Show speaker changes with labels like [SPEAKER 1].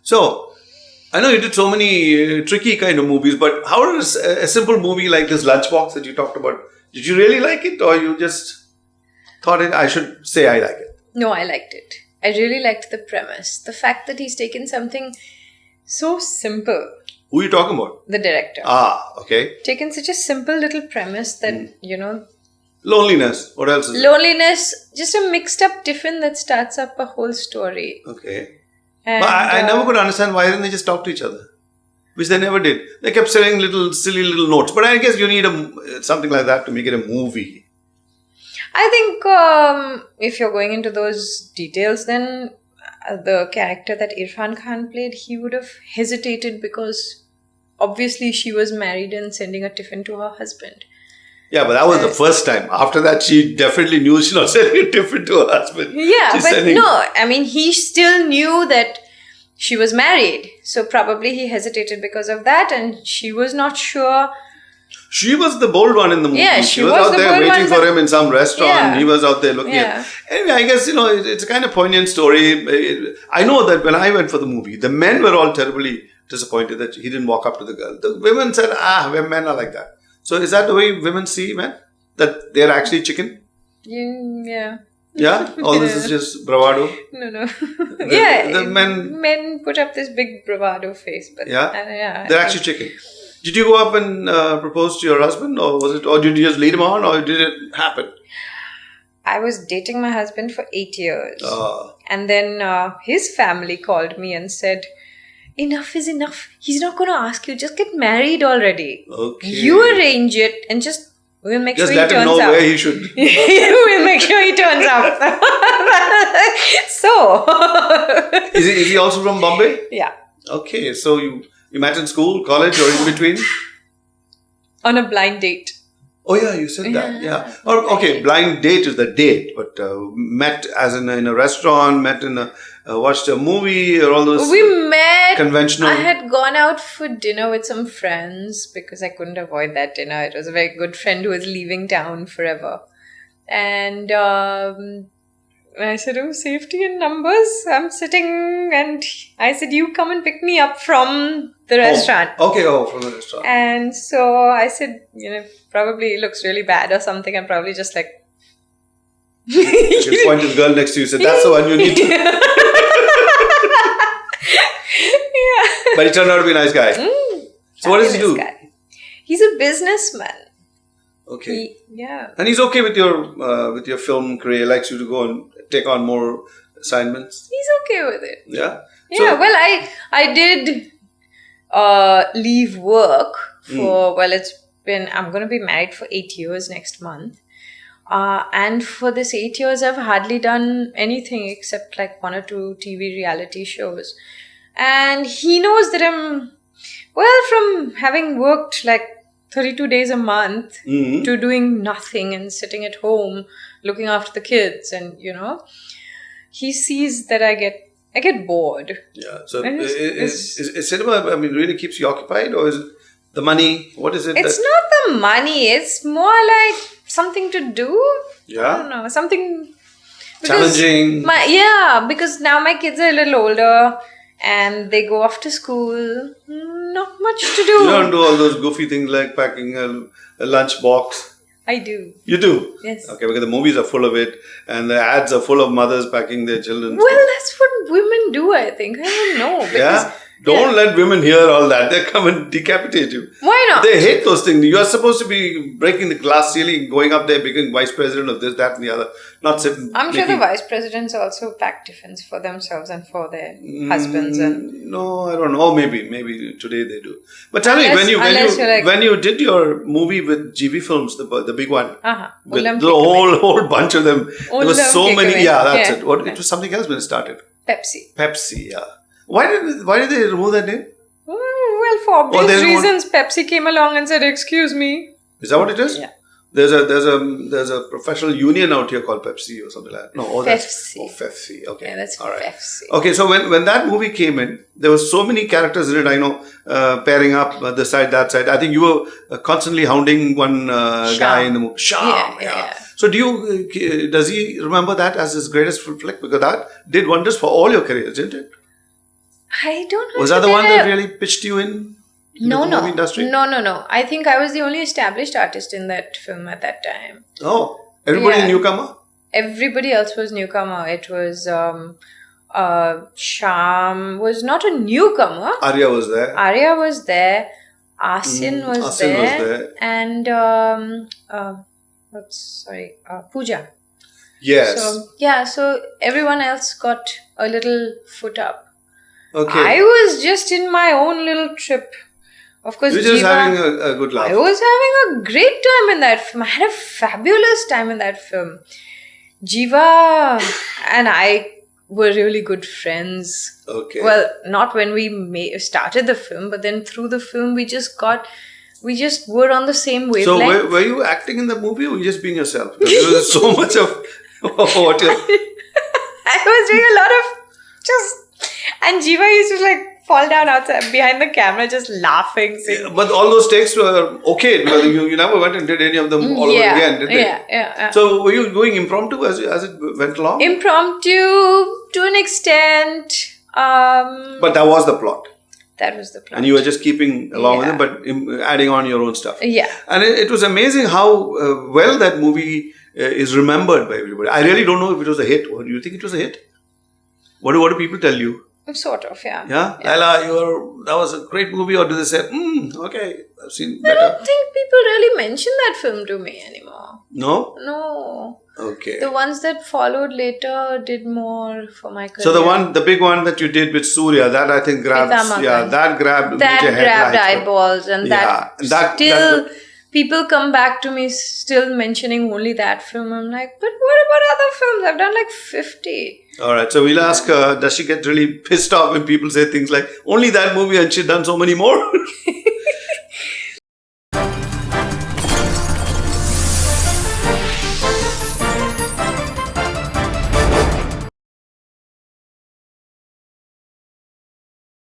[SPEAKER 1] So, I know you did so many tricky kind of movies, but how does a simple movie like this Lunchbox that you talked about, did you really like it, or you just thought I should say I like it?
[SPEAKER 2] No, I liked it. I really liked the premise. The fact that he's taken something so simple.
[SPEAKER 1] Who are you talking about?
[SPEAKER 2] The director.
[SPEAKER 1] Okay.
[SPEAKER 2] Taken such a simple little premise that, you know...
[SPEAKER 1] Loneliness. What else is
[SPEAKER 2] Loneliness. Just a mixed up tiffin that starts up a whole story.
[SPEAKER 1] Okay.
[SPEAKER 2] And,
[SPEAKER 1] but I never could understand why didn't they just talk to each other? Which they never did. They kept saying silly little notes. But I guess you need something like that to make it a movie.
[SPEAKER 2] I think if you're going into those details, then the character that Irfan Khan played, he would have hesitated because obviously she was married and sending a tiffin to her husband.
[SPEAKER 1] Yeah, but that was the first time. After that, she definitely knew she's not sending a tiffin to her husband.
[SPEAKER 2] Yeah, no, I mean, he still knew that she was married. So probably he hesitated because of that, and she was not sure.
[SPEAKER 1] She was the bold one in the movie.
[SPEAKER 2] Yeah,
[SPEAKER 1] she was out there waiting for him in some restaurant.
[SPEAKER 2] Yeah.
[SPEAKER 1] He was out there looking at. Anyway, I guess, it's a kind of poignant story. I know that when I went for the movie, the men were all terribly disappointed that he didn't walk up to the girl. The women said, men are like that. So is that the way women see men? That they're actually chicken?
[SPEAKER 2] Yeah.
[SPEAKER 1] Yeah? All this is just bravado?
[SPEAKER 2] No.
[SPEAKER 1] The
[SPEAKER 2] men put up this big bravado face. But
[SPEAKER 1] they're actually chicken. Did you go up and propose to your husband, or did you just lead him on, or did it happen?
[SPEAKER 2] I was dating my husband for 8 years. And then his family called me and said, enough is enough. He's not going to ask you. Just get married already.
[SPEAKER 1] Okay.
[SPEAKER 2] You arrange it and we'll make sure he turns up.
[SPEAKER 1] Just let him know where he should.
[SPEAKER 2] We'll make sure he turns up. So.
[SPEAKER 1] Is he also from Bombay?
[SPEAKER 2] Yeah.
[SPEAKER 1] Okay. So you met in school, college, or in between?
[SPEAKER 2] On a blind date.
[SPEAKER 1] Oh yeah, you said that. Yeah. Okay, blind date is the date, but met as in a restaurant, watched a movie, or all those.
[SPEAKER 2] We met.
[SPEAKER 1] Conventional.
[SPEAKER 2] I had gone out for dinner with some friends because I couldn't avoid that dinner. It was a very good friend who was leaving town forever, and I said, "Oh, safety in numbers." I'm sitting, and I said, "You come and pick me up from the restaurant."
[SPEAKER 1] Okay, from the restaurant.
[SPEAKER 2] And so I said, probably it looks really bad or something. I'm probably just like.
[SPEAKER 1] You point to the girl next to you and said, "That's the one you need to."
[SPEAKER 2] Yeah.
[SPEAKER 1] But he turned out to be a nice guy. So what does he do?
[SPEAKER 2] He's a businessman.
[SPEAKER 1] Okay.
[SPEAKER 2] Yeah.
[SPEAKER 1] And he's okay with your film career. He likes you to go and take on more assignments.
[SPEAKER 2] He's okay with it.
[SPEAKER 1] Yeah.
[SPEAKER 2] Yeah. Well, I did leave work for I'm going to be married for 8 years next month. And for this 8 years, I've hardly done anything except like 1 or 2 TV reality shows. And he knows that from having worked like 32 days a month to doing nothing and sitting at home looking after the kids, and he sees that I get bored.
[SPEAKER 1] Yeah. So is cinema, really keeps you occupied, or is it the money? What is it?
[SPEAKER 2] It's not the money. It's more like something to do.
[SPEAKER 1] Yeah.
[SPEAKER 2] I don't know. Something
[SPEAKER 1] challenging.
[SPEAKER 2] Because now my kids are a little older and they go off to school. Not much to do.
[SPEAKER 1] You don't do all those goofy things like packing a lunch box.
[SPEAKER 2] I do.
[SPEAKER 1] You do?
[SPEAKER 2] Yes.
[SPEAKER 1] Okay, because the movies are full of it and the ads are full of mothers packing their children.
[SPEAKER 2] Well, that's what women do, I think. I don't know.
[SPEAKER 1] Yeah? Don't let women hear all that. They come and decapitate you.
[SPEAKER 2] Why not?
[SPEAKER 1] They hate those things. You are supposed to be breaking the glass ceiling, going up there, becoming vice president of this, that and the other. Not sitting.
[SPEAKER 2] I'm sure the vice presidents also pack tiffins for themselves and for their husbands.
[SPEAKER 1] No, I don't know. Maybe today they do. But tell me, when you did your movie with GB Films, the big one, with the whole bunch of them, there was so many. Yeah, that's it. It was something else when it started. Pepsi, yeah. Why did they remove that name?
[SPEAKER 2] Well, for obvious reasons, Pepsi came along and said, "Excuse me."
[SPEAKER 1] Is that what it is?
[SPEAKER 2] Yeah.
[SPEAKER 1] There's a professional union out here called Pepsi or something like that. No, Pepsi. Okay.
[SPEAKER 2] Yeah, that's all right. Pepsi.
[SPEAKER 1] Okay, so when that movie came in, there were so many characters in it. I know, pairing up this side, that side. I think you were constantly hounding one guy in the movie. Shyam. Yeah. So does he remember that as his greatest flick? Because that did wonders for all your careers, didn't it?
[SPEAKER 2] I don't know.
[SPEAKER 1] Was that the one that really pitched you in?
[SPEAKER 2] No.
[SPEAKER 1] The movie industry?
[SPEAKER 2] No. I think I was the only established artist in that film at that time.
[SPEAKER 1] Oh, everybody a newcomer?
[SPEAKER 2] Everybody else was newcomer. It was Sham was not a newcomer.
[SPEAKER 1] Arya was there.
[SPEAKER 2] Asin was there. And Pooja.
[SPEAKER 1] Yes.
[SPEAKER 2] So everyone else got a little foot up.
[SPEAKER 1] Okay.
[SPEAKER 2] I was just in my own little trip. Of course,
[SPEAKER 1] you were just having a good laugh.
[SPEAKER 2] I was having a great time in that film. I had a fabulous time in that film. Jiva and I were really good friends.
[SPEAKER 1] Okay.
[SPEAKER 2] Well, not when we started the film, but then through the film, we just were on the same wavelength.
[SPEAKER 1] So, were you acting in the movie or were you just being yourself? Because there was so much of what you...
[SPEAKER 2] I was doing a lot of and Jiva used to fall down outside behind the camera just laughing.
[SPEAKER 1] Yeah, but all those takes were okay because you never went and did any of them all over again, did they?
[SPEAKER 2] Yeah.
[SPEAKER 1] So were you going impromptu as it went along?
[SPEAKER 2] Impromptu to an extent.
[SPEAKER 1] But that was the plot.
[SPEAKER 2] That was the plot.
[SPEAKER 1] And you were just keeping along with it, but adding on your own stuff.
[SPEAKER 2] Yeah.
[SPEAKER 1] And it was amazing how well that movie is remembered by everybody. I really don't know if it was a hit. Or do you think it was a hit? What do people tell you?
[SPEAKER 2] Sort of, yeah.
[SPEAKER 1] Yeah? Laila, that was a great movie, or do they say, okay, I've seen better?
[SPEAKER 2] I don't think people really mention that film to me anymore.
[SPEAKER 1] No?
[SPEAKER 2] No.
[SPEAKER 1] Okay.
[SPEAKER 2] The ones that followed later did more for my career.
[SPEAKER 1] So the big one that you did with Surya, that I think grabbed
[SPEAKER 2] eyeballs, and people come back to me still mentioning only that film. I'm like, but what about other films? I've done 50.
[SPEAKER 1] Alright, so we'll ask, does she get really pissed off when people say things like, only that movie and she's done so many more?